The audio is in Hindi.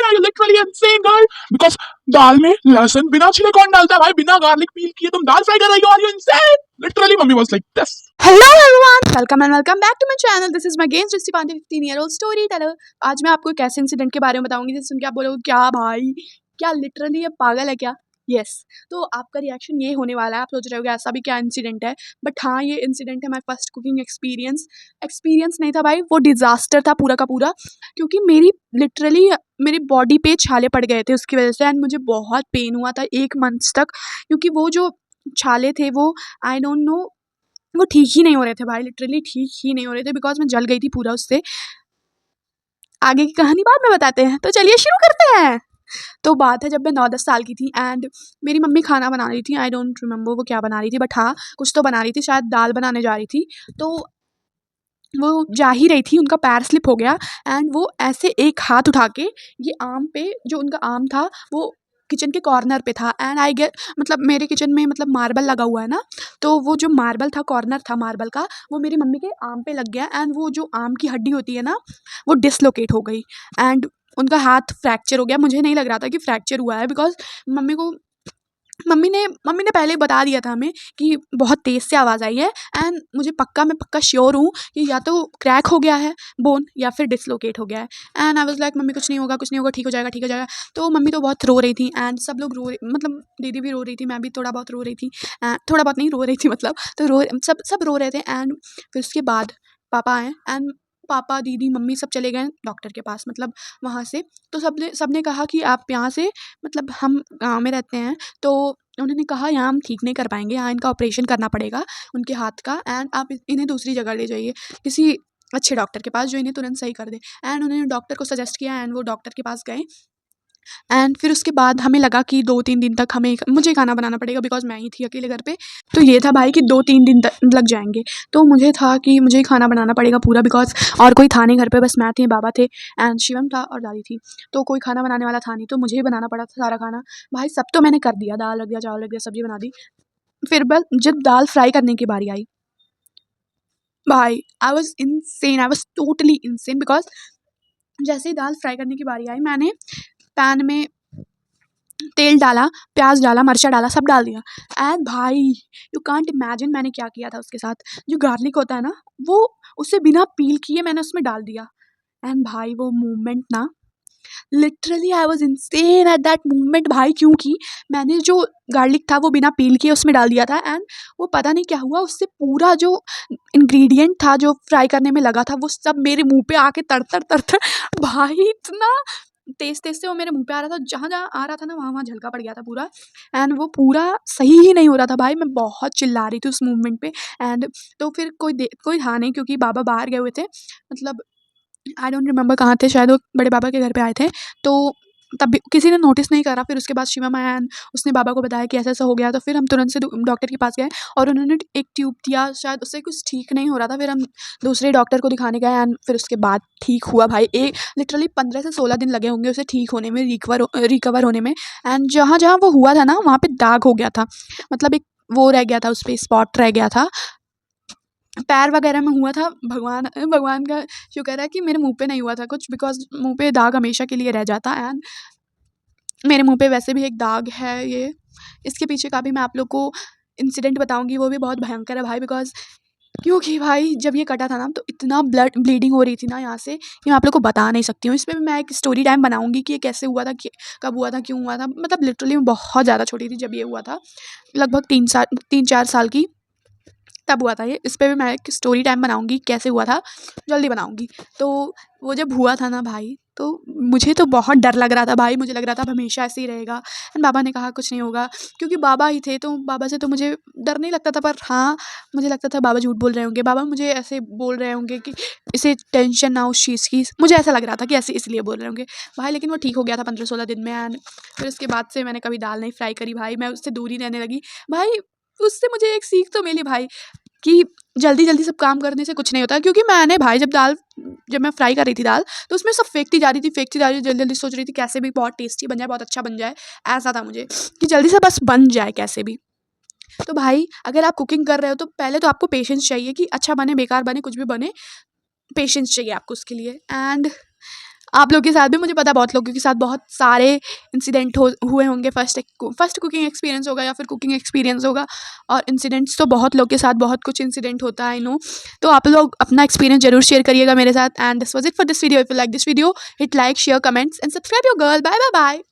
are you literally insane girl? Because दाल में लहसुन बिना छिले कौन डालता है भाई? बिना गार्लिक पील किए तुम दाल फ्राई कर रही हो? Are you insane? Literally mummy was like this. Hello everyone, welcome and welcome back to my channel. This is my games Drishti Pandey 15-year-old story teller. आज मैं आपको एक ऐसे इंसिडेंट के बारे में बताऊंगी जिससे सुन के आप बोलोगे क्या भाई, क्या लिटरली ये पागल है क्या? यस तो आपका रिएक्शन ये होने वाला है। आप सोच रहे होगे ऐसा भी क्या इंसिडेंट है, बट हाँ ये इंसिडेंट है माय फर्स्ट कुकिंग एक्सपीरियंस नहीं था भाई, वो डिजास्टर था पूरा का पूरा। क्योंकि मेरी बॉडी पे छाले पड़ गए थे उसकी वजह से, एंड मुझे बहुत पेन हुआ था 1 मंथ तक। क्योंकि वो जो छाले थे वो आई डोंट नो, वो ठीक ही नहीं हो रहे थे भाई, लिटरली ठीक ही नहीं हो रहे थे, बिकॉज मैं जल गई थी पूरा उससे। आगे की कहानी बाद में बताते हैं, तो चलिए शुरू करते हैं। तो बात है जब मैं 9-10 साल की थी, एंड मेरी मम्मी खाना बना रही थी। आई डोंट रिमेंबर वो क्या बना रही थी, बट हाँ कुछ तो बना रही थी, शायद दाल बनाने जा रही थी। तो वो जा ही रही थी, उनका पैर स्लिप हो गया, एंड वो ऐसे एक हाथ उठा के ये आम पे, जो उनका आम था वो किचन के कॉर्नर पे था, एंड आई गेट मतलब मेरे किचन में मतलब मार्बल लगा हुआ है ना, तो वो जो मार्बल था, कॉर्नर था मार्बल का, वो मेरी मम्मी के आम पे लग गया, एंड वो जो आम की हड्डी होती है ना वो डिसलोकेट हो गई, एंड उनका हाथ फ्रैक्चर हो गया। मुझे नहीं लग रहा था कि फ्रैक्चर हुआ है, बिकॉज मम्मी को मम्मी ने पहले ही बता दिया था हमें कि बहुत तेज़ से आवाज़ आई है, एंड मैं पक्का श्योर हूँ कि या तो क्रैक हो गया है बोन या फिर डिसलोकेट हो गया है। And I was like mummy कुछ नहीं होगा, कुछ नहीं होगा, ठीक हो जाएगा, ठीक हो जाएगा। तो मम्मी तो बहुत रो रही थी, एंड सब लोग मतलब दीदी भी रो रही थी, मैं भी थोड़ा बहुत रो रही थी, थोड़ा बहुत नहीं रो रही थी मतलब, तो सब रो रहे थे। एंड फिर उसके बाद पापा आए, एंड पापा दीदी मम्मी सब चले गए डॉक्टर के पास, मतलब वहाँ से। तो सबने कहा कि आप यहाँ से, मतलब हम गाँव में रहते हैं, तो उन्होंने कहा यहाँ हम ठीक नहीं कर पाएंगे, यहाँ इनका ऑपरेशन करना पड़ेगा उनके हाथ का, एंड आप इन्हें दूसरी जगह ले जाइए किसी अच्छे डॉक्टर के पास जो इन्हें तुरंत सही कर दे। एंड उन्होंने डॉक्टर को सजेस्ट किया, एंड वो डॉक्टर के पास गए। एंड फिर उसके बाद हमें लगा कि 2-3 दिन तक मुझे खाना बनाना पड़ेगा, बिकॉज मैं ही थी अकेले घर पे। तो ये था भाई कि 2-3 दिन तक लग जाएंगे। तो मुझे था कि मुझे ही खाना बनाना पड़ेगा पूरा, बिकॉज और कोई था नहीं घर पे, बस मैं थी, बाबा थे, एंड शिवम था और दादी थी। तो कोई खाना बनाने वाला था नहीं, तो मुझे ही बनाना पड़ा था सारा खाना। भाई सब तो मैंने कर दिया, दाल रख दिया, चावल रख दिया, सब्जी बना दी। फिर बस जब दाल फ्राई करने की बारी आई भाई, I was insane, I was totally insane, because जैसे ही दाल फ्राई करने की बारी आई, मैंने पैन में तेल डाला, प्याज डाला, मर्चा डाला, सब डाल दिया। एंड भाई यू कांट इमेजिन मैंने क्या किया था उसके साथ। जो गार्लिक होता है ना, वो उसे बिना पील किए मैंने उसमें डाल दिया। एंड भाई वो मूवमेंट ना, literally I was insane at that movement भाई, क्योंकि मैंने जो गार्लिक था वो बिना पील किए उसमें डाल दिया था, एंड वो पता नहीं क्या हुआ, उससे पूरा जो इंग्रेडिएंट था जो फ्राई करने में लगा था वो सब मेरे मुंह पे आके तर भाई इतना तेज तेज से वो मेरे मुंह पे आ रहा था, जहाँ जहाँ आ रहा था ना वहाँ वहाँ झलका पड़ गया था पूरा। एंड वो पूरा सही ही नहीं हो रहा था भाई, मैं बहुत चिल्ला रही थी उस मूवमेंट पे। एंड तो फिर कोई था नहीं, क्योंकि बाबा बाहर गए हुए थे, मतलब आई डोंट रिमेंबर कहाँ थे, शायद वो बड़े पापा के घर पे आए थे। तो तब भी किसी ने नोटिस नहीं करा। फिर उसके बाद शिवम आया, एंड उसने बाबा को बताया कि ऐसा-ऐसा हो गया। तो फिर हम तुरंत से डॉक्टर के पास गए, और उन्होंने एक ट्यूब दिया, शायद उससे कुछ ठीक नहीं हो रहा था। फिर हम दूसरे डॉक्टर को दिखाने गए, एंड फिर उसके बाद ठीक हुआ भाई। लिटरली 15 से 16 दिन लगे होंगे उसे ठीक होने में, रिकवर होने में। एंड जहाँ-जहाँ वो हुआ था ना वहाँ पे दाग हो गया था, मतलब एक वो रह गया था, उस पे स्पॉट रह गया था। पैर वगैरह में हुआ था, भगवान भगवान का शुक्र है कि मेरे मुँह पे नहीं हुआ था कुछ, बिकॉज़ मुँह पे दाग हमेशा के लिए रह जाता। एंड मेरे मुँह पे वैसे भी एक दाग है ये। इसके पीछे का भी मैं आप लोग को इंसिडेंट बताऊँगी, वो भी बहुत भयंकर है भाई, बिकॉज़ क्योंकि भाई जब ये कटा था ना तो इतना ब्लीडिंग हो रही थी ना यहाँ से, कि मैं आप लोग को बता नहीं सकती हूँ। इस पे भी मैं एक स्टोरी टाइम बनाऊँगी कि ये कैसे हुआ था, कि कब हुआ था, क्यों हुआ था। मतलब लिटरली मैं बहुत ज़्यादा छोटी थी जब ये हुआ था, लगभग 3-4 साल की तब हुआ था ये। इस पे भी मैं एक स्टोरी टाइम बनाऊँगी, कैसे हुआ था, जल्दी बनाऊँगी। तो वो जब हुआ था ना भाई, तो मुझे तो बहुत डर लग रहा था भाई, मुझे लग रहा था अब हमेशा ऐसे ही रहेगा। एंड बाबा ने कहा कुछ नहीं होगा, क्योंकि बाबा ही थे, तो बाबा से तो मुझे डर नहीं लगता था, पर हाँ मुझे लगता था बाबा झूठ बोल रहे होंगे, बाबा मुझे ऐसे बोल रहे होंगे कि इसे टेंशन ना हो उस चीज़ की। मुझे ऐसा लग रहा था कि ऐसे इसलिए बोल रहे होंगे भाई, लेकिन वो ठीक हो गया था 15-16 दिन में। एंड फिर उसके बाद से मैंने कभी दाल नहीं फ्राई करी भाई, मैं उससे दूर ही रहने लगी भाई। उससे मुझे एक सीख तो मिली भाई, कि जल्दी-जल्दी सब काम करने से कुछ नहीं होता। क्योंकि मैंने भाई जब मैं फ्राई कर रही थी दाल, तो उसमें सब फेंकती जा रही थी, जल्दी-जल्दी सोच रही थी कैसे भी बहुत टेस्टी बन जाए, बहुत अच्छा बन जाए। ऐसा था मुझे कि जल्दी से बस बन जाए कैसे भी। तो भाई अगर आप कुकिंग कर रहे हो तो पहले तो आपको पेशेंस चाहिए, कि अच्छा बने, बेकार बने, कुछ भी बने, पेशेंस चाहिए आपको उसके लिए। एंड आप लोग के साथ भी, मुझे पता है बहुत लोगों के साथ बहुत सारे इंसिडेंट हुए होंगे। फर्स्ट कुकिंग एक्सपीरियंस होगा या फिर कुकिंग एक्सपीरियंस होगा, और इंसिडेंट्स तो बहुत लोग के साथ बहुत कुछ इंसिडेंट होता है, आई नो। तो आप लोग अपना एक्सपीरियंस जरूर शेयर करिएगा मेरे साथ। And this was it for this video. If you like this video, hit like, share, comments and subscribe your girl. Bye bye bye.